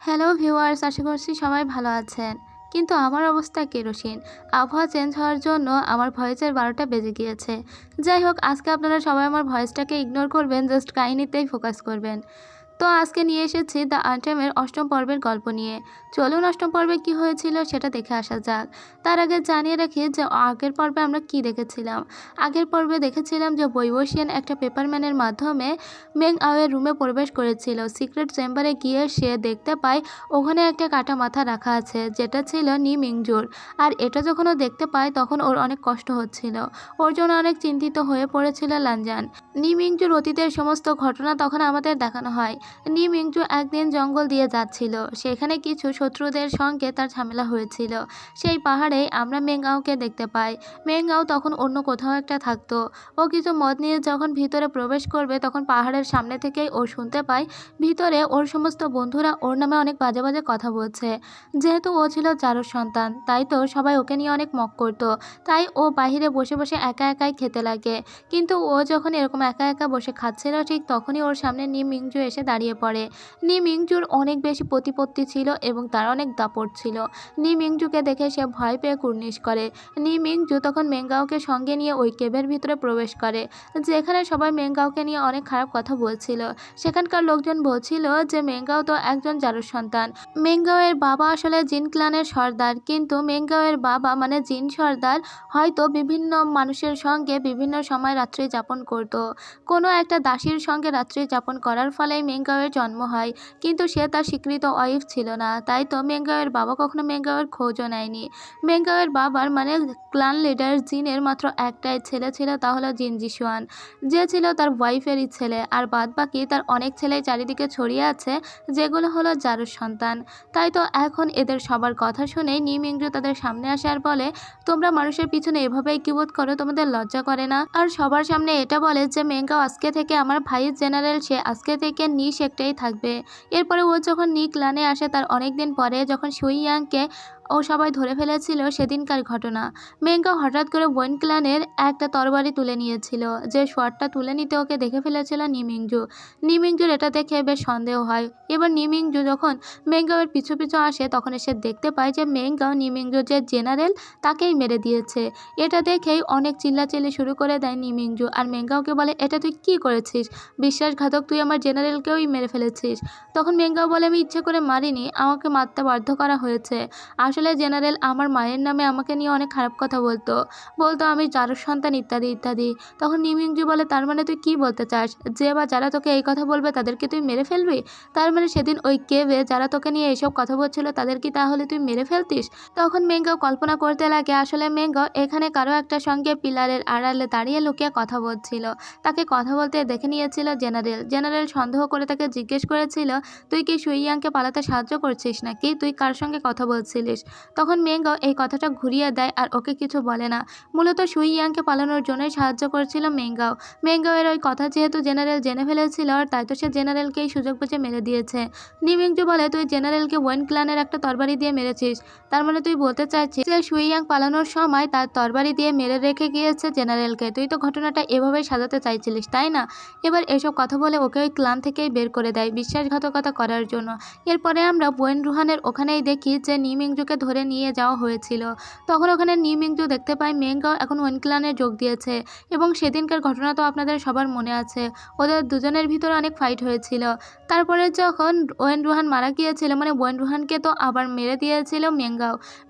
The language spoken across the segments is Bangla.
হ্যালো ভিউয়ার্স, আশা করছি সবাই ভালো আছেন। কিন্তু আমার অবস্থা কেরোসিন। আবহাওয়া চেঞ্জ হওয়ার জন্য আমার ভয়েসের ১২টা বেজে গিয়েছে। যাই হোক, আজকে আপনারা সবাই আমার ভয়েসটাকে ইগনোর করবেন, জাস্ট কাহিনীতেই ফোকাস করবেন। তো আজকে নিয়ে এসেছি দ্য আনটেমের ৮ম পর্বের গল্প নিয়ে। চলুন ৮ম পর্বে কী হয়েছিল সেটা দেখে আসা যাক। তার আগে জানিয়ে রাখি যে আগের পর্বে আমরা কি দেখেছিলাম। আগের পর্বে দেখেছিলাম যে বৈবশিয়ান একটা পেপারম্যানের মাধ্যমে মেং আওয়ের রুমে প্রবেশ করেছিল। সিক্রেট চেম্বারে গিয়ে সে দেখতে পায় ওখানে একটা কাটা মাথা রাখা আছে, যেটা ছিল নি মিংজুর। আর এটা যখন ও দেখতে পায় তখন ওর অনেক কষ্ট হচ্ছিল। ওর জন্য অনেক চিন্তিত হয়ে পড়েছিল লানজান। নি মিংজুর অতীতের সমস্ত ঘটনা তখন আমাদের দেখানো হয়। নি মিংজু একদিন জঙ্গল দিয়ে যাচ্ছিল, সেখানে কিছু শত্রুদের সঙ্গে তার ঝামেলা হয়েছিল। সেই পাহাড়ে আমরা মেংগাওকে দেখতে পাই। মেংগাও তখন অন্য কোথাও একটা থাকতো। ও কিছু মদ নিয়ে যখন ভিতরে প্রবেশ করবে তখন পাহাড়ের সামনে থেকেই ও শুনতে পায় ভিতরে ওর সমস্ত বন্ধুরা ওর নামে অনেক বাজে বাজে কথা বলছে। যেহেতু ও ছিল চারুর সন্তান, তাই তো সবাই ওকে নিয়ে অনেক মক করতো। তাই ও বাহিরে বসে বসে একা একাই খেতে লাগে। কিন্তু ও যখন এরকম একা একা বসে খাচ্ছিল, ঠিক তখনই ওর সামনে নি মিংজু এসে দাঁড়িয়ে পড়ে। নি মিংজুর অনেক বেশি প্রতিপত্তি ছিল এবং তার অনেক দাপট ছিল। নি মিংজুকে দেখে সে ভয় পেয়ে কুর্নিশ করে। নি মিংজু তখন মেংগাওকে সঙ্গে নিয়ে ওই কেভের ভিতরে প্রবেশ করে, যেখানে সবাই মেংগাওকে নিয়ে অনেক খারাপ কথা বলছিল। সেখানকার লোকজন বলছিল যে মেংগাও তো একজন জারুর সন্তান। মেংগাওয়ের বাবা আসলে জিন ক্লানের সর্দার, কিন্তু মেংগাওয়ের বাবা মানে জিন সর্দার হয়তো বিভিন্ন মানুষের সঙ্গে বিভিন্ন সময় রাত্রি যাপন করত। কোনো একটা দাসীর সঙ্গে রাত্রি যাপন করার ফলেই মেংগাওয়ের জন্ম হয়, কিন্তু সে তার স্বীকৃত ওয়াইফ ছিল না। তাই তো মেংগাওয়ের বাবা কখনো মেংগাওয়ের খোঁজও নেয়নি। মেংগাওয়ের বাবার মানে ক্লান লিডার জিনের মাত্র একটাই ছেলে ছিল, তা হলো জিন জিশুয়ান, যে ছিল তার ওয়াইফেরই ছেলে। আর বাদ বাকি তার অনেক ছেলেই চারিদিকে ছড়িয়ে আছে, যেগুলো হলো জারুর সন্তান। তাই তো এখন এদের সবার কথা শুনে নি মিংজু তাদের সামনে আসে আর বলে, তোমরা মানুষের পিছনে এভাবেই কিবোধ করো, তোমাদের লজ্জা করে না? আর সবার সামনে এটা বলে যে মেংগাও আজকে থেকে আমার ভাইস জেনারেল, সে আজকে থেকে নি সেক্টরেই থাকবে। এরপরে ও যখন নি ক্লানে আসে তার অনেকদিন পরে, যখন সুই ইয়াংকে ও সবাই ধরে ফেলেছিল সেদিনকার ঘটনা। মেংগাও হঠাৎ করে ওয়েন ক্লানের একটা তরবারি তুলে নিয়েছিল, যে শটটা তুলে নিতে ওকে দেখে ফেলেছিল নিমিংজু। নিমিংজুর এটা দেখে বেশ সন্দেহ হয়। এবার নিমিংজু যখন মেংগাওয়ের পিছু পিছু আসে তখন এসে দেখতে পায় যে মেংগাও নিমিংজুর যে জেনারেল তাকেই মেরে দিয়েছে। এটা দেখেই অনেক চিল্লাচিল্লি শুরু করে দেয় নিমিংজু, আর মেংগাওকে বলে, এটা তুই কি করেছিস? বিশ্বাসঘাতক, তুই আমার জেনারেলকেই মেরে ফেলেছিস। তখন মেংগাও বলে, আমি ইচ্ছে করে মারিনি, আমাকে মারতে বাধ্য করা হয়েছে। আসলে জেনারেল আমার মায়ের নামে আমাকে নিয়ে অনেক খারাপ কথা বলতো, আমি জারুর সন্তান ইত্যাদি ইত্যাদি। তখন নিমিংজু বলে, তার মানে তুই কি বলতে চাস, যে বা যারা তোকে এই কথা বলবে তাদেরকে তুই মেরে ফেলবি? তার মানে সেদিন ওই কেভে যারা তোকে নিয়ে এসব কথা বলছিল তাদের কি তাহলে তুই মেরে ফেলতিস? তখন মেংগাও কল্পনা করতে লাগে আসলে মেংগাও এখানে কারো একটা সঙ্গে পিলারের আড়ালে দাঁড়িয়ে লুকিয়ে কথা বলছিল। তাকে কথা বলতে দেখে নিয়েছিল জেনারেল সন্দেহ করে তাকে জিজ্ঞেস করেছিল, তুই কি সুইয়াংকে পালাতে সাহায্য করছিস নাকি, তুই কার সঙ্গে কথা বলছিলিস? তখন মেংগাও এই কথাটা ঘুরিয়ে দেয় আর ওকে কিছু বলে না। মূলত সুইয়াংকে পালানোর জন্যই সাহায্য করছিল মেংগাওয়ের ওই কথা যেহেতু জেনারেল জেনে ফেলেছিল, আর তাই তো সে জেনারেলকেই সুযোগ বুঝে মেরে দিয়েছে। নিমিংজু বলে, তুই জেনারেলকে ওয়েন ক্লানের একটা তরবারি দিয়ে মেরেছিস, তার মানে তুই বলতে চাইছিস যে সুইয়াং পালানোর সময় তার তরবারি দিয়ে মেরে রেখে গিয়েছে জেনারেলকে। তুই তো ঘটনাটা এভাবেই সাজাতে চাইছিলিস, তাই না? এবার এসব কথা বলে ওকে ওই ক্লান থেকেই বের করে দেয় বিশ্বাসঘাতকতা করার জন্য। এরপরে আমরা বোয়েন রুহানের ওখানেই দেখি যে নিমিংজুকে ধরে নিয়ে যাওয়া হয়েছিল। তখন ওখানে নিমিংজু দেখতে পায় মেংগাও এখন ওয়েন ক্লানে যোগ দিয়েছে, এবং সেদিনকার ঘটনা তো আপনাদের সবার মনে আছে, ওদের দুজনের ভিতরে অনেক ফাইট হয়েছিল। তারপরে যখন ওয়েন রুহান মারা গিয়েছিল, মানে ওয়েন রুহানকে তো আবার মেরে দিয়েছিল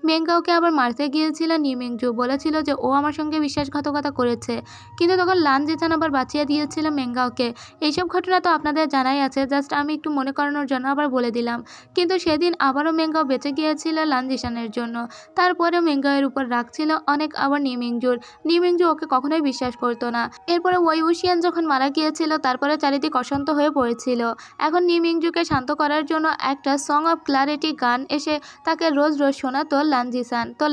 মেংগাওকে আবার মারতে গিয়েছিল নিমিংজু, বলেছিল যে ও আমার সঙ্গে বিশ্বাসঘাতকতা করেছে, কিন্তু তখন লান জিথান আবার বাঁচিয়ে দিয়েছিল মেংগাওকে। এইসব ঘটনা তো আপনাদের জানাই আছে, জাস্ট আমি একটু মনে করানোর জন্য আবার বলে দিলাম। কিন্তু সেদিন আবারও মেংগাও বেঁচে গিয়েছিল লান জিসানের জন্য। তারপরে মেংগাওয়ের উপর রাগ ছিল অনেক আবার নিমিংজু ওকে কখনোই বিশ্বাস করতো না। এরপরে ওয়াইউশিয়ান যখন মারা গিয়েছিল তারপরে চারিদিক অশান্ত হয়ে পড়েছিল। এখন নিমিংজুকে শান্ত করার জন্য একটা সং অফ ক্লারিটি গান এসে তাকে রোজ রোজ শোনাতো লানজিসান। তো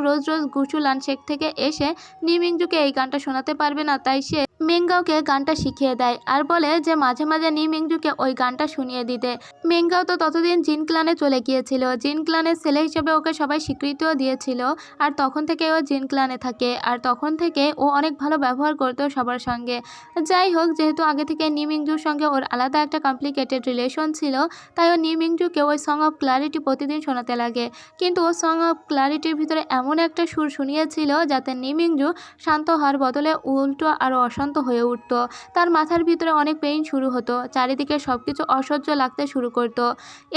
রোজ রোজ গুচু লানশেক থেকে এসে নিমিংজুকে এই গানটা শোনাতে পারবে না, তাই সে মেঙ্গাওকে গানটা শিখিয়ে দেয় আর বলে যে মাঝে মাঝে নি মিংজুকে ওই গানটা শুনিয়ে দিতে। মেঙ্গাও তো ততদিন জিন ক্লানে চলে গিয়েছিল, জিন ক্লানের ছেলে হিসেবে ওকে সবাই স্বীকৃতিও দিয়েছিল। আর তখন থেকে ও জিন ক্লানে থাকে, আর তখন থেকে ও অনেক ভালো ব্যবহার করতো সবার সঙ্গে। যাই হোক, যেহেতু আগে থেকে নি মিংজুর সঙ্গে ওর আলাদা একটা কমপ্লিকেটেড রিলেশন ছিল, তাই ও নি মিংজুকে ওই সং অফ ক্লারিটি প্রতিদিন শোনাতে লাগে। কিন্তু ও সং অফ ক্লারিটির ভিতরে এমন একটা সুর শুনিয়েছিল যাতে নি মিংজু শান্ত হওয়ার বদলে উল্টো আরও অশান্ত হয়ে উঠত। তার মাথার ভিতরে অনেক পেইন শুরু হতো, চারিদিকে সব কিছু অসহ্য লাগতে শুরু করতো।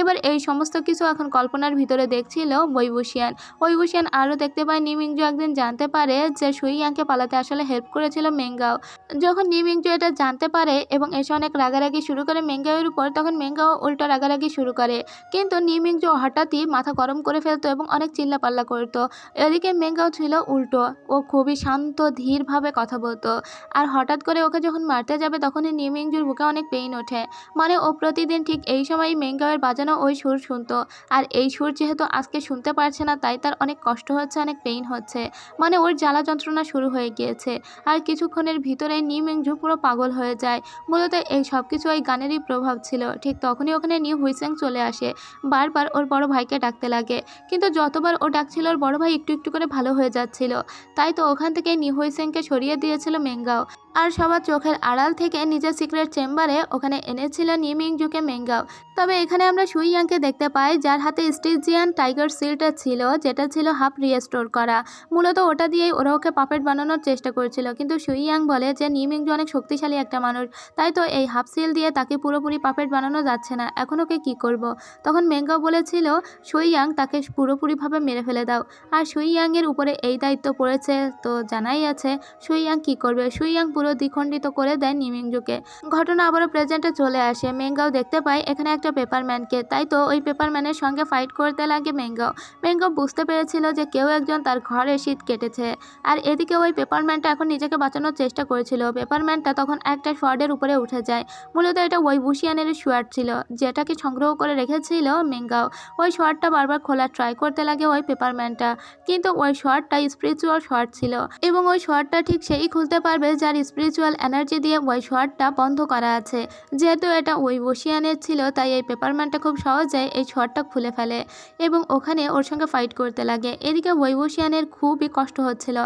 এবার এই সমস্ত কিছু এখন কল্পনার ভিতরে দেখছিল ওয়েইবুশিয়ান। ওয়েইবুশিয়ান আরও দেখতে পায় নি মিংজু একদিন জানতে পারে যে সুই ইয়াংকে পালাতে আসলে হেল্প করেছিল মেঙ্গাও। যখন নি মিংজু এটা জানতে পারে এবং এসে অনেক রাগারাগি শুরু করে মেঙ্গাওয়ের উপর, তখন মেঙ্গাও উল্টো রাগারাগি শুরু করে। কিন্তু নি মিংজু হঠাৎই মাথা গরম করে ফেলতো এবং অনেক চিল্লাপাল্লা করতো। এদিকে মেঙ্গাও ছিল উল্টো, ও খুবই শান্ত ধীরভাবে কথা বলতো। আর হঠাৎ করে ওকে যখন মারতে যাবে তখনই নি মিংজুর বুকে অনেক পেইন ওঠে। মানে ও প্রতিদিন ঠিক এই সময়ই মেঙ্গাওয়ের বাজানো ওই সুর শুনতো। আর এই সুর যেহেতু আজকে শুনতে পারছে না, তাই তার অনেক কষ্ট হচ্ছে, অনেক পেইন হচ্ছে। মানে ওর জ্বালা যন্ত্রণা শুরু হয়ে গিয়েছে। আর কিছুক্ষণের ভিতরে নি মিংজু পুরো পাগল হয়ে যায়। মূলত এই সব কিছু ওই গানেরই প্রভাব ছিল। ঠিক তখনই ওখানে নি হুইসেং চলে আসে। বারবার ওর বড় ভাইকে ডাকতে লাগে, কিন্তু যতবার ও ডাকছিল ওর বড় ভাই একটু একটু করে ভালো হয়ে যাচ্ছিল। তাই তো ওখান থেকে নি হুইসেংকে সরিয়ে দিয়েছিল মেঙ্গাও। আর সবার চোখের আড়াল থেকে নিজের সিক্রেট চেম্বারে ওখানে এনেছিল নি মিংজুকে মেঙ্গাও। তবে এখানে আমরা সুই ইয়াংকে দেখতে পাই, যার হাতে স্টিজিয়ান টাইগার সিলটা ছিল, যেটা ছিল হাফ রিস্টোর করা। মূলত ওটা দিয়েই ওরা ওকে পাপেট বানানোর চেষ্টা করেছিল, কিন্তু সুই ইয়াং বলে যে নি মিংজু অনেক শক্তিশালী একটা মানুষ, তাই তো এই হাফ সিল দিয়ে তাকে পুরোপুরি পাপেট বানানো যাচ্ছে না, এখন ওকে কী করব। তখন মেঙ্গাও বলেছিল সুই ইয়াং তাকে পুরোপুরিভাবে মেরে ফেলে দাও। আর সুই ইয়াংয়ের উপরে এই দায়িত্ব পড়েছে, তো জানাই আছে সুই ইয়াং কী করবে। সুই ইয়াং পুরো দ্বিখণ্ডিত করে দেয় নি মিংজুকে। ঘটনা আবারও প্রেজেন্টে চলে আসে। মেঙ্গাও দেখতে পায় এখানে একটা পেপারম্যানকে, তাই তো ওই পেপারম্যানের সঙ্গে ফাইট করতে লাগে মেঙ্গাও। মেঙ্গাও বুঝতে পেরেছিল যে কেউ একজন তার ঘরে শীত কেটেছে। আর এদিকে ওই পেপারম্যানটা এখন নিজেকে বাঁচানোর চেষ্টা করেছিল। পেপারম্যানটা তখন একটা শোয়ার্ডের উপরে উঠে যায়। মূলত এটা ওয়েইবুশিয়ানের শোয়ার্ড ছিল, যেটাকে সংগ্রহ করে রেখেছিল মেঙ্গাও। ওই শোয়ার্ডটা বারবার খোলার ট্রাই করতে লাগে ওই পেপারম্যানটা, কিন্তু ওই শোয়ার্ডটা স্পিরিচুয়াল শোয়ার্ড ছিল এবং ওই শোয়ার্ডটা ঠিক সেই খুলতে পারবে যার স্পিরিচুয়াল এনার্জি দিয়ে ওই শোয়ার্ডটা বন্ধ করা আছে। যেহেতু এটা ওয়েইবুশিয়ানের ছিল, তাই এই পেপারম্যানটা খুব সহজে এই শোয়ার্ডটা খুলে ফেলে এবং ওখানে ওর সঙ্গে ফাইট করতে লাগে। এদিকে ওয়েইবুশিয়ানের খুবই কষ্ট হচ্ছিল,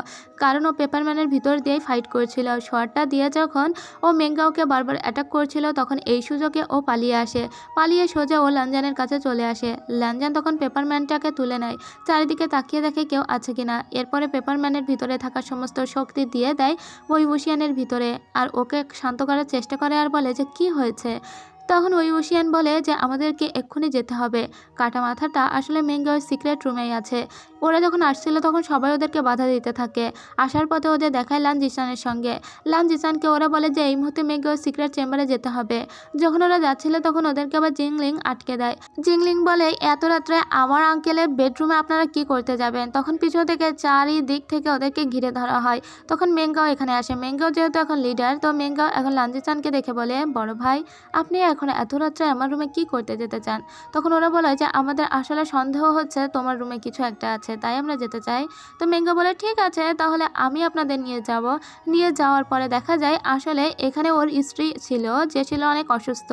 কারণ ও পেপারম্যানের ভিতর দিয়েই ফাইট করছিল। শোয়ার্ডটা দিয়ে যখন ও মেঙ্গাওকে বারবার অ্যাটাক করছিল, তখন এই সুযোগে ও পালিয়ে আসে। পালিয়ে সোজা ও লানজানের কাছে চলে আসে। লানজান তখন পেপারম্যানটাকে তুলে নেয়, চারিদিকে তাকিয়ে দেখে কেউ আছে কিনা। এরপরে পেপারম্যানের ভিতরে থাকা সমস্ত শক্তি দিয়ে দেয় ওয়েইবুশিয়ানের ভিতরে, আর ওকে শান্ত করার চেষ্টা করে আর বলে যে কি হয়েছে। তখন ওয়েইবুশিয়ান বলে যে আমাদেরকে এক্ষুনি যেতে হবে। কাটা মাথাটা আসলে মেঙ্গাওয়ের সিক্রেট রুমেই আছে। ওরা যখন আসছিল তখন সবাই ওদেরকে বাধা দিতে থাকে। আসার পথে ওদের দেখায় লান জিসানের সঙ্গে। লান জিসানকে ওরা বলে যে এই মুহূর্তে মেঙ্গাওয়ের সিক্রেট চেম্বারে যেতে হবে। যখন ওরা যাচ্ছিল তখন ওদেরকে আবার জিংলিং আটকে দেয়। জিংলিং বলে এত রাত্রে আমার আঙ্কেলের বেডরুমে আপনারা কি করতে যাবেন। তখন পিছন থেকে চারিদিক থেকে ওদেরকে ঘিরে ধরা হয়। তখন মেঙ্গাও এখানে আসে। মেঙ্গাও যেহেতু এখন লিডার, তো মেঙ্গাও এখন লান জিসানকে দেখে বলে বড় ভাই আপনি এখন এত রাত্রে আমার রুমে কি করতে যেতে চান। তখন ওরা বলে যে আমাদের আসলে সন্দেহ হচ্ছে তোমার রুমে কিছু একটা আছে, তাই আমরা যেতে চাই। তো মেঙ্গা বলে ঠিক আছে, তাহলে আমি আপনাদের নিয়ে যাব। নিয়ে যাওয়ার পরে দেখা যায় আসলে এখানে ওর স্ত্রী ছিল, যে ছিল অনেক অসুস্থ।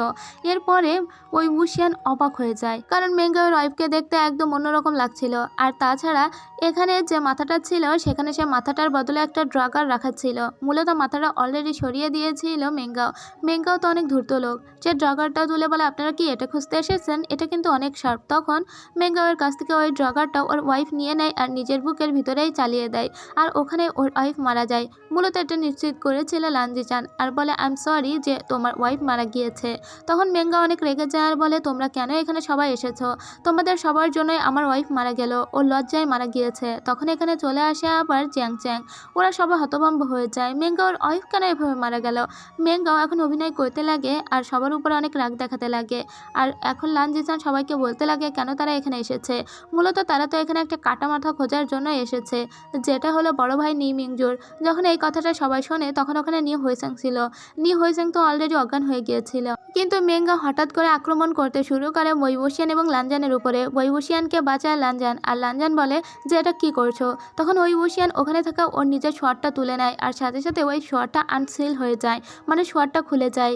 এরপরে ওয়েইবুশিয়ান অবাক হয়ে যায়, কারণ মেঙ্গা ওর ওয়াইফকে দেখতে একদম অন্যরকম লাগছিল। আর তাছাড়া এখানে যে মাথাটা ছিল সেখানে সে মাথাটার বদলে একটা ড্রাগার রাখা ছিল। মূলত মাথাটা অলরেডি সরিয়ে দিয়েছিল মেঙ্গাও। মেঙ্গাও তো অনেক ধূর্ত লোক, সে ড্রাগারটাও তুলে বলে আপনারা কি এটা খুঁজতে এসেছেন, এটা কিন্তু অনেক শার্প। তখন মেঙ্গাওয়ের কাছ থেকে ওই ড্রাগারটা ওর ওয়াইফ নিয়ে নেয় আর নিজের বুকের ভিতরেই চালিয়ে দেয়, আর ওখানে ওর ওয়াইফ মারা যায়। মূলত এটা নিশ্চিত করেছিল লানজিচান, আর বলে আই এম সরি যে তোমার ওয়াইফ মারা গিয়েছে। তখন মেঙ্গা অনেক রেগে যায় আর বলে তোমরা কেন এখানে সবাই এসেছো, তোমাদের সবার জন্যই আমার ওয়াইফ মারা গেল, ও লজ্জায় মারা গিয়েছে। তখন এখানে চলে আসে আবার চ্যাং চ্যাং। ওরা সবাই হতভম্ব হয়ে যায়, মেঙ্গা ওর ওয়াইফ কেন এভাবে মারা গেল। মেঙ্গাও এখন অভিনয় করতে লাগে আর সবার উপরে অনেক রাগ দেখাতে লাগে। আর এখন লান জিসান সবাইকে বলতে লাগে কেন তারা এখানে এসেছে। মূলত তারা তো এখানে একটা কাটা মাথা খোঁজার জন্য এসেছে, যেটা হলো বড় ভাই নি মিংজুর। যখন এই কথাটা সবাই শোনে তখন ওখানে নি হুইসেং ছিল। নি হুইসেং তো অলরেডি অজ্ঞান হয়ে গিয়েছিল, কিন্তু মেঙ্গা হঠাৎ করে আক্রমণ করতে শুরু করে ওয়েইবুশিয়ান এবং লানজানের উপরে। ওয়েইবুশিয়ানকে বাঁচায় লানজান, আর লানজান বলে যে এটা কি করছো। তখন ওয়েইবুশিয়ান ওখানে থাকা ওর নিজের শটটা তুলে নেয়, আর সাথে সাথে ওই শটটা আনসিল হয়ে যায়, মানে শটটা খুলে যায়।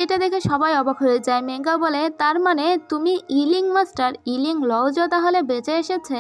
এটা দেখে সবাই অবাক হয়ে যায়। মেঙ্গা বলে তার মানে তুমি ইলিং মাস্টার, ইলিং লওজো তাহলে বেঁচে এসেছে।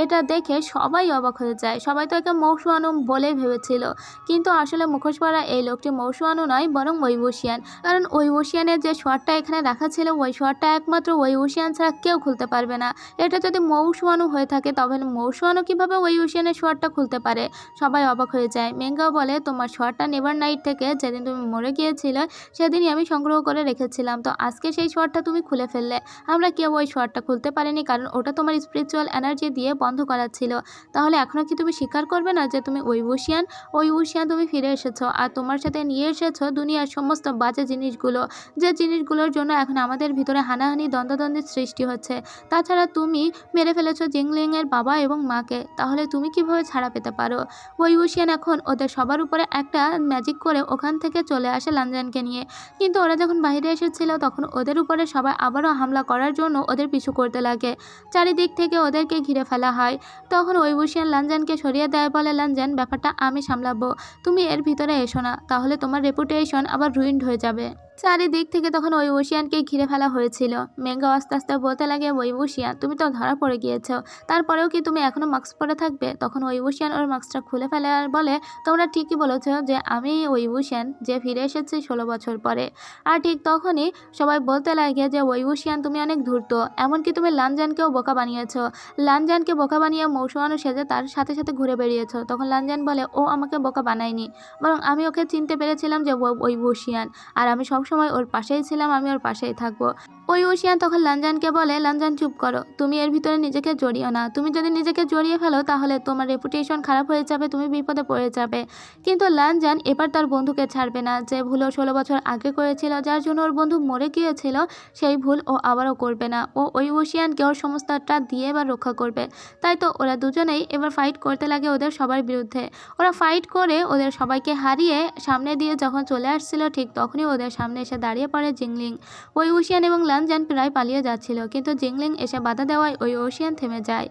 এটা দেখে সবাই অবাক হয়ে যায়। সবাই তো একে মৌসুয়ানু বলেই ভেবেছিল, কিন্তু আসলে মুখোশ পরা এই লোকটি মৌসুয়ানু নয়, বরং ওয়েইবুশিয়ান। কারণ ওয়েইবুশিয়ানের যে শটটা এখানে রাখা ছিল ওই শটটা একমাত্র ওয়েইবুশিয়ান ছাড়া কেউ খুলতে পারবে না। এটা যদি মৌসুয়ানু হয়ে থাকে তাহলে মৌসুয়ানু কিভাবে ওয়েইবুশিয়ানের শটটা খুলতে পারে। সবাই অবাক হয়ে যায়। মেঙ্গাও বলে তোমার শটটা নেভার নাইট থেকে যেদিন তুমি মরে গিয়েছিলে সেদিনই আমি সংগ্রহ করে রেখেছিলাম, তো আজকে সেই শটটা তুমি খুলে ফেললে। আমরা কেউ ওই শটটা খুলতে পারিনি কারণ ওটা তোমার স্পিরিচুয়াল এনার্জি দিয়ে বন্ধ করা ছিল। তাহলে এখনও কি তুমি স্বীকার করবে না যে তুমি ওয়েইবুশিয়ান? ওয়েইবুশিয়ান তুমি ফিরে এসেছো, আর তোমার সাথে নিয়ে এসেছো দুনিয়ার সমস্ত বাজে জিনিসগুলো, যে জিনিসগুলোর জন্য এখন আমাদের ভিতরে হানাহানি দ্বন্দ্বদ্বন্দ্বের সৃষ্টি হচ্ছে। তাছাড়া তুমি মেরে ফেলেছো জিংলিংয়ের বাবা এবং মাকে, তাহলে তুমি কিভাবে ছাড়া পেতে পারো? ওয়েইবুশিয়ান এখন ওদের সবার উপরে একটা ম্যাজিক করে ওখান থেকে চলে আসে লানজানকে নিয়ে। কিন্তু ওরা যখন বাইরে এসেছিল তখন ওদের উপরে সবাই আবারও হামলা করার জন্য ওদের পিছু করতে লাগে। চারিদিক থেকে ওদেরকে ঘিরে ফেলা হয়। তখন ওয়েইবুশিয়ান লানজানকে সরিয়ে দেয়, বলে লানজান ব্যাপারটা আমি সামলাবো, তুমি এর ভিতরে এসো না, তাহলে তোমার রেপুটেশন আবার রুইন্ড হয়ে যাবে। চারিদিক থেকে তখন ওয়েইবুশিয়ানকে ঘিরে ফেলা হয়েছিল। মেঙ্গা আস্তে আস্তে বলতে লাগে ওয়েইবুশিয়ান তুমি তো ধরা পড়ে গিয়েছো, তারপরেও কি তুমি এখনো মাস্ক পরে থাকবে? তখন ওয়েইবুশিয়ান ওর মাস্কটা খুলে ফেলে আর বলে তোমরা ঠিকই বলেছ যে আমি ওয়েইবুশিয়ান যে ফিরে এসেছি 16 বছর পরে। আর ঠিক তখনই সবাই বলতে লাগে যে ওয়েইবুশিয়ান তুমি অনেক ধূর্ত, এমনকি তুমি লানজানকেও বোকা বানিয়েছো। লানজানকে বোকা বানিয়ে মৌসুমানু সেজে তার সাথে সাথে ঘুরে বেরিয়েছো। তখন লানজান বলে ও আমাকে বোকা বানায়নি, বরং আমি ওকে চিনতে পেরেছিলাম যে ওয়েইবুশিয়ান, আর আমি সবসময় ওর পাশেই ছিলাম, আমি ওর পাশেই থাকবো। ওয়েইবুশিয়ান তখন লানজানকে বলে লানজান চুপ করো, তুমি এর ভিতরে নিজেকে জড়িও না, তুমি যদি নিজেকে জড়িয়ে ফেলো তাহলে তোমার রেপুটেশন খারাপ হয়ে যাবে, তুমি বিপদে পড়ে যাবে। কিন্তু লানজান এবার তার বন্ধুকে ছাড়বে না। যে ভুল ও 16 বছর আগে করেছিল, যার জন্য ওর বন্ধু মরে গিয়েছিল, সেই ভুল ও আবারও করবে না। ও ওয়েইবুশিয়ানকে ওর সমস্তটা দিয়ে এবার রক্ষা করবে। তাই তো ওরা দুজনেই এবার ফাইট করতে লাগে ওদের সবার বিরুদ্ধে। ওরা ফাইট করে ওদের সবাইকে হারিয়ে সামনে দিয়ে যখন চলে আসছিল ঠিক তখনই ওদের সামনে এসে দাঁড়িয়ে পড়ে জিংলিং। ওয়েইবুশিয়ান এবং লানজান প্রায় পালিয়ে যাচ্ছিল, কিন্তু জিংলিং এসে বাধা দেওয়ায় ওয়েইবুশিয়ান থেমে যায়।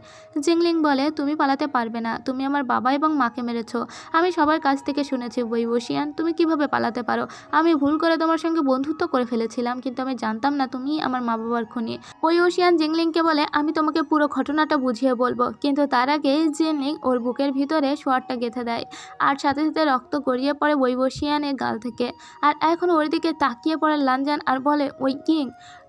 জিংলিং বলে তুমি পালাতে পারবে না, তুমি আমার বাবা এবং মাকে মেরেছো, আমি সবার কাছ থেকে শুনেছি। ওয়েইবুশিয়ান তুমি কিভাবে পালাতে পারো? আমি ভুল করে তোমার সঙ্গে বন্ধুত্ব করে ফেলেছিলাম, কিন্তু আমি জানতাম না তুমি আমার মা বাবার খুনি। ওয়েইবুশিয়ান জিংলিংকে বলে আমি তোমাকে পুরো ঘটনাটা বুঝিয়ে বলবো, কিন্তু তার আগে জিংলিং ওর বুকের ভিতরে শোয়ারটা গেঁথে দেয়, আর সাথে সাথে রক্ত গড়িয়ে পড়ে ওয়েইবুশিয়ানের গাল থেকে। আর এখন ওর দিকে তাকিয়ে পড়ে লানজান আর বলে ওই কিং।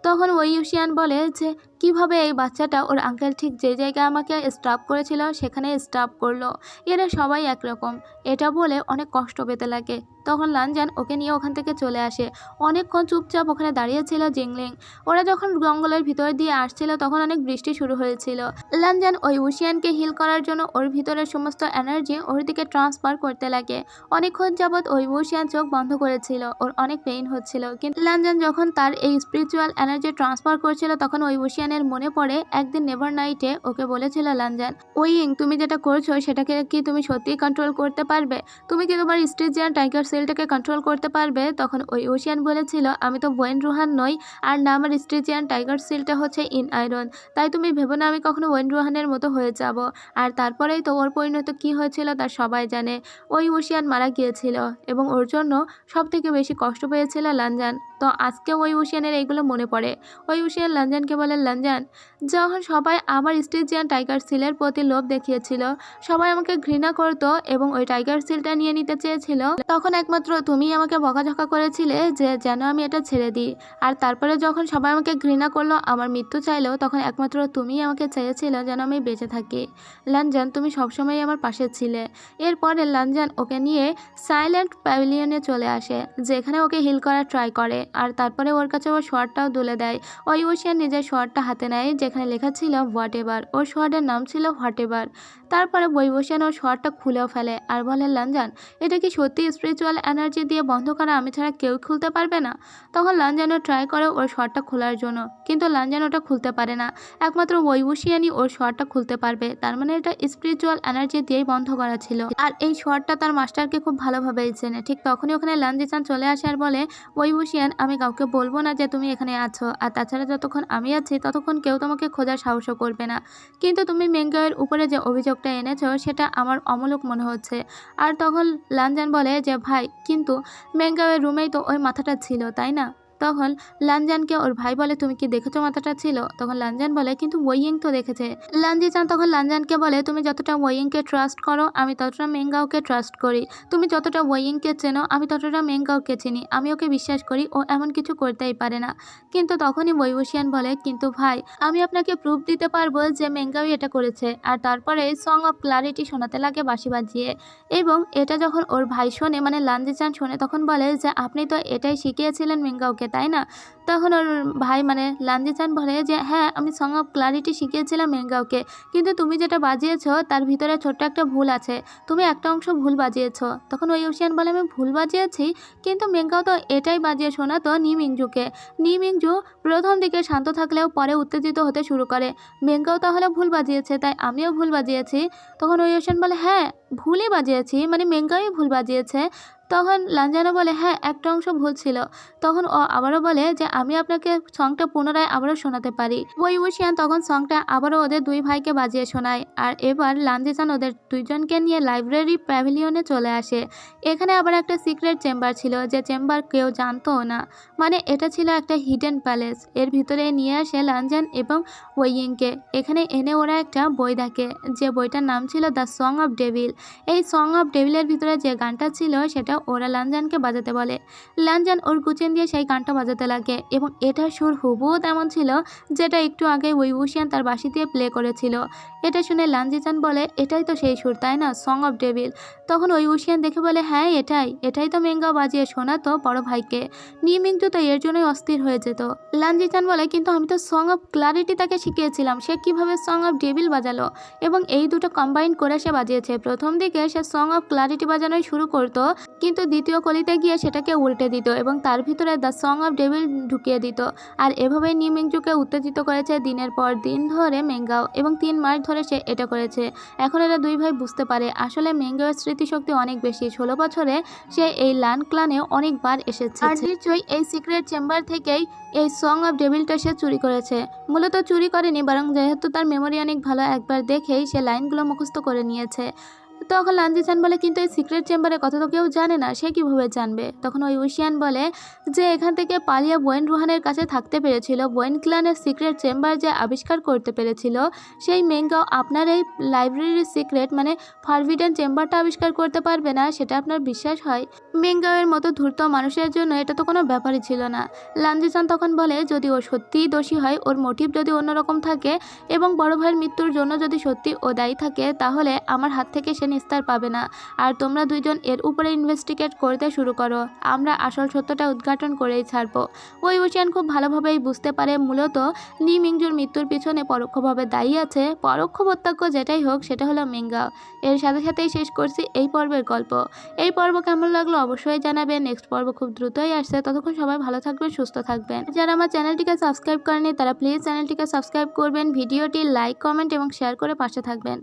তখন ওয়েইবুশিয়ান বলে যে কিভাবে এই বাচ্চাটা ওর আঙ্কেল ঠিক যে জায়গায় আমাকে স্টপ করেছিল সেখানে স্টপ করলো, এরা সবাই একরকম। এটা বলে অনেক কষ্ট পেতে লাগে। তখন লানজান ওকে নিয়ে ওখান থেকে চলে আসে। অনেকক্ষণ চুপচাপ ওখানে দাঁড়িয়েছিল জিংলিং। ওরা যখন জঙ্গলের ভিতর দিয়ে আসছিল তখন অনেক বৃষ্টি শুরু হয়েছিল। লানজান ওয়েইবুশিয়ানকে হিল করার জন্য ওর ভিতরের সমস্ত এনার্জি ওর দিকে ট্রান্সফার করতে লাগে। অনেকক্ষণ যাবৎ ওয়েইবুশিয়ান চোখ বন্ধ করেছিল, ওর অনেক পেইন হচ্ছিল, কিন্তু লানজান যখন তার এই স্পিরিচুয়াল এনার্জি ট্রান্সফার করছিল তখন ওয়েইবুশিয়ানের মনে পড়ে একদিন নেভার নাইটে ওকে বলেছিল লানজান ওয়িং তুমি যেটা করছো সেটাকে কি তুমি সত্যিই কন্ট্রোল করতে পারবে? তুমি কি তোমার স্ট্রিজিয়ান টাইগার সেলটাকে কন্ট্রোল করতে পারবে? তখন ওয়েইবুশিয়ান বলেছিল আমি তো ওয়েন রুহান নই, আর না আমার স্ট্রিজিয়ান টাইগার সেলটা হচ্ছে ইন আয়রন, তাই তুমি ভেবো না আমি কখনো ওয়েন রুহানের মতো হয়ে যাব। আর তারপরেই তো ওর পরিণত কি হয়েছিল তার সবাই জানে। ওয়েইবুশিয়ান মারা গিয়েছিল এবং ওর জন্য সব থেকে বেশি কষ্ট পেয়েছিল লানজান। তো আজকে ওয়েইবুশিয়ানের এইগুলো মনে পড়ে। ওয়েইবুশিয়ান লানজানকে বলে লানজান যখন সবাই আমার স্ট্রিজিয়ান টাইগার সিলের প্রতি লোভ দেখিয়েছিল, সবাই আমাকে ঘৃণা করতো এবং ওই টাইগার সিলটা নিয়ে নিতে চেয়েছিল, তখন একমাত্র তুমি আমাকে বকাঝকা করেছিলে যে যেন আমি এটা ছেড়ে দিই। আর তারপরে যখন সবাই আমাকে ঘৃণা করলো, আমার মৃত্যু চাইলো, তখন একমাত্র তুমিই আমাকে চেয়েছিল যেন আমি বেঁচে থাকি। লানজান তুমি সবসময় আমার পাশে ছিলে। এরপরে লানজান ওকে নিয়ে সাইলেন্ট প্যাভিলিয়নে চলে আসে, যেখানে ওকে হিল করার ট্রাই করে। আর তারপরে ওর কাছে ওর শোয়ারটাও তুলে দেয়। ওইবুশিয়ান নিজের শোয়ারটা হাতে নেয় যেখানে লেখা ছিল হোয়াট এভার। ওর শোয়ারের নাম ছিল হোয়াট এভার। তারপরে ওইবুশিয়ান ওর শোয়ারটা খুলেও ফেলে আর বলে, লানজান এটা কি সত্যি স্পিরিচুয়াল এনার্জি দিয়ে বন্ধ করা? আমি ছাড়া কেউ খুলতে পারবে না? তখন লানজানও ট্রাই করে ওর শোয়ারটা খোলার জন্য, কিন্তু লানজান ওটা খুলতে পারে না। একমাত্র ওইবুশিয়ানই ওর শোয়ারটা খুলতে পারবে। তার মানে এটা স্পিরিচুয়াল এনার্জি দিয়েই বন্ধ করা ছিল। আর এই শোয়ারটা তার মাস্টারকে খুব ভালোভাবেই চেনে। ঠিক তখনই ওখানে লানজিচান চলে আসে আর বলে, ওইবুশিয়ান আমি কাউকে বলবো না যে তুমি এখানে আছো, আর তাছাড়া যতক্ষণ আমি আছি ততক্ষণ কেউ তোমাকে খোঁজার সাহসও করবে না। কিন্তু তুমি মেঙ্গাওয়ের উপরে যে অভিযোগটা এনেছো সেটা আমার অমূলক মনে হচ্ছে। আর তখন লানজান বলে যে ভাই, কিন্তু মেঙ্গাওয়ের রুমেই তো ওই মাথাটা ছিল, তাই না? তখন লানজানকে ওর ভাই বলে, তুমি কি দেখেছো মাথাটা ছিল? তখন লানজান বলে, কিন্তু ওয়েইং তো দেখেছে। লানজিচান তখন লানজানকে বলে, তুমি যতটা ওয়েইংকে ট্রাস্ট করো আমি ততটা মেঙ্গাওকে ট্রাস্ট করি। তুমি যতটা ওয়েইংকে চেনো আমি ততটা মেঙ্গাওকে চিনি। আমি ওকে বিশ্বাস করি, ও এমন কিছু করতেই পারে না। কিন্তু তখনই ওইবুশিয়ান বলে, কিন্তু ভাই আমি আপনাকে প্রুফ দিতে পারবো যে মেঙ্গাওই এটা করেছে। আর তারপরে সং অফ ক্লারিটি শোনাতে লাগে বাঁশি বাজিয়ে। এবং এটা যখন ওর ভাই শোনে, মানে লানজিচান শোনে, তখন বলে যে আপনি তো এটাই শিখিয়েছিলেন মেঙ্গাওকে, তাই না? তখন ওর ভাই মানে লানজিচান বলে যে হ্যাঁ, আমি সং অফ ক্লারিটি শিখিয়েছিলাম মেঙ্গাওকে, কিন্তু তুমি যেটা বাজিয়েছো তার ভিতরে ছোট্ট একটা ভুল আছে। তুমি একটা অংশ ভুল বাজিয়েছো। তখন ওইবুশিয়ান বলে, আমি ভুল বাজিয়েছি? কিন্তু মেঙ্গাও তো এটাই বাজিয়ে শোনাতো নিমিংজুকে। নিমিংজু প্রথম দিকে শান্ত থাকলেও পরে উত্তেজিত হতে শুরু করে। মেঙ্গাও তাহলে ভুল বাজিয়েছে, তাই আমিও ভুল বাজিয়েছি? তখন ওইবুশিয়ান বলে, হ্যাঁ ভুলই বাজিয়েছি, মানে মেঙ্গাওই ভুল বাজিয়েছে। তখন লানজানও বলে, হ্যাঁ একটা অংশ ভুল ছিল। তখন ও আবারও বলে যে আমি আপনাকে সংটা পুনরায় আবারও শোনাতে পারি। ওইবুশিয়ান তখন সংটা আবারও ওদের দুই ভাইকে বাজিয়ে শোনায়। আর এবার লানজিচান ওদের দুইজনকে নিয়ে লাইব্রেরি প্যাভিলিয়নে চলে আসে। এখানে আবার একটা সিক্রেট চেম্বার ছিল, যে চেম্বার কেউ জানতোও না। মানে এটা ছিল একটা হিডেন প্যালেস। এর ভিতরে নিয়ে আসে লানজান এবং ওয়েইংকে। এখানে এনে ওরা একটা বই দেখে, যে বইটার নাম ছিল দ্য সং অফ ডেভিল। এই সং অফ ডেভিলের ভিতরে যে গানটা ছিল সেটা ওরা লানজানকে বাজাতে বলে। লানজান ওর কুচেন দিয়ে সেই গানটা বাজাতে লাগে এবং এটার সুর হুবহু তেমন ছিল যেটা একটু আগে ওইবুশিয়ান তার বাঁশি দিয়ে প্লে করেছিল। এটা শুনে লানজিচান বলে, এটাই তো সেই সুর, তাই না? Song of devil. তখন ওইবুশিয়ান দেখে বলে, হ্যাঁ এটাই তো মেঙ্গাও বাজিয়ে শোনাতো বড় ভাইকে। নিমিংজু তো এর জন্যই অস্থির হয়ে যেত। লানজিচান বলে, কিন্তু আমি তো সং অফ ক্লারিটি তাকে শিখিয়েছিলাম, সে কিভাবে সং অফ ডেভিল বাজালো? এবং এই দুটো কম্বাইন করে সে বাজিয়েছে। প্রথম দিকে সে সং অফ ক্লারিটি বাজানোই শুরু করতো, কিন্তু দ্বিতীয় কলিতে গিয়ে সেটাকে উল্টে দিত এবং তার ভিতরে দ্য সং অফ ডেভিল ঢুকিয়ে দিত। আর এভাবেই নিমিংজুকে উত্তেজিত করেছে দিনের পর দিন ধরে মেঙ্গাও, এবং 3 মাস ধরে সে এটা করেছে। এখন এরা দুই ভাই বুঝতে পারে আসলে মেঙ্গাওয়ের স্মৃতিশক্তি অনেক বেশি। 16 বছরে সে এই লান ক্লানে অনেকবার এসেছে। আর নিশ্চয়ই এই সিক্রেট চেম্বার থেকেই এই সং অফ ডেভিলটা সে চুরি করেছে। মূলত চুরি করেনি, বরং যেহেতু তার মেমোরি অনেক ভালো, একবার দেখেই সে লাইনগুলো মুখস্থ করে নিয়েছে। তখন লানজিচান বলে, কিন্তু এই সিক্রেট চেম্বারের কথা তো কেউ জানে না, সে কীভাবে জানবে? তখন ওইবুশিয়ান বলে যে এখান থেকে পালিয়ে বোয়েন রুহানের কাছে থাকতে পেরেছিল। বোয়েন ক্লানের সিক্রেট চেম্বার যে আবিষ্কার করতে পেরেছিল, সেই মেঙ্গাও আপনার এই লাইব্রেরির সিক্রেট মানে ফরবিডেন চেম্বারটা আবিষ্কার করতে পারবে না, সেটা আপনার বিশ্বাস হয়? মেঙ্গাওয়ের মতো ধূর্ত মানুষের জন্য এটা তো কোনো ব্যাপারই ছিল না। লানজিচান তখন বলে, যদি ও সত্যিই দোষী হয়, ওর মোটিভ যদি অন্যরকম থাকে এবং বড় ভাইয়ের মৃত্যুর জন্য যদি সত্যি ও দায়ী থাকে, তাহলে আমার হাত থেকে সে নিস্তার পাবে না। আর তোমরা দুইজন এর উপরে ইনভেস্টিগেট করতে শুরু করো, আমরা আসল সত্যটা উদ্ঘাটন করেই ছাড়বো। ওইবুশিয়ান খুব ভালোভাবেই বুঝতে পারে মূলত নিমিংজুর মৃত্যুর পিছনে পরোক্ষভাবে দায়ী আছে, পরোক্ষ প্রত্যক্ষ যেটাই হোক সেটা হলো মেঙ্গাও। এর সাথে সাথেই শেষ করছি এই পর্বের গল্প। এই পর্ব কেমন লাগলো অবশ্যই জানাবেন। নেক্সট পর্ব খুব দ্রুতই আসছে, ততক্ষণ সবাই ভালো থাকবেন, সুস্থ থাকবেন। যারা আমার চ্যানেলটিকে সাবস্ক্রাইব করেনি তারা প্লিজ চ্যানেলটিকে সাবস্ক্রাইব করবেন, ভিডিওটি লাইক, কমেন্ট এবং শেয়ার করে পাশে থাকবেন।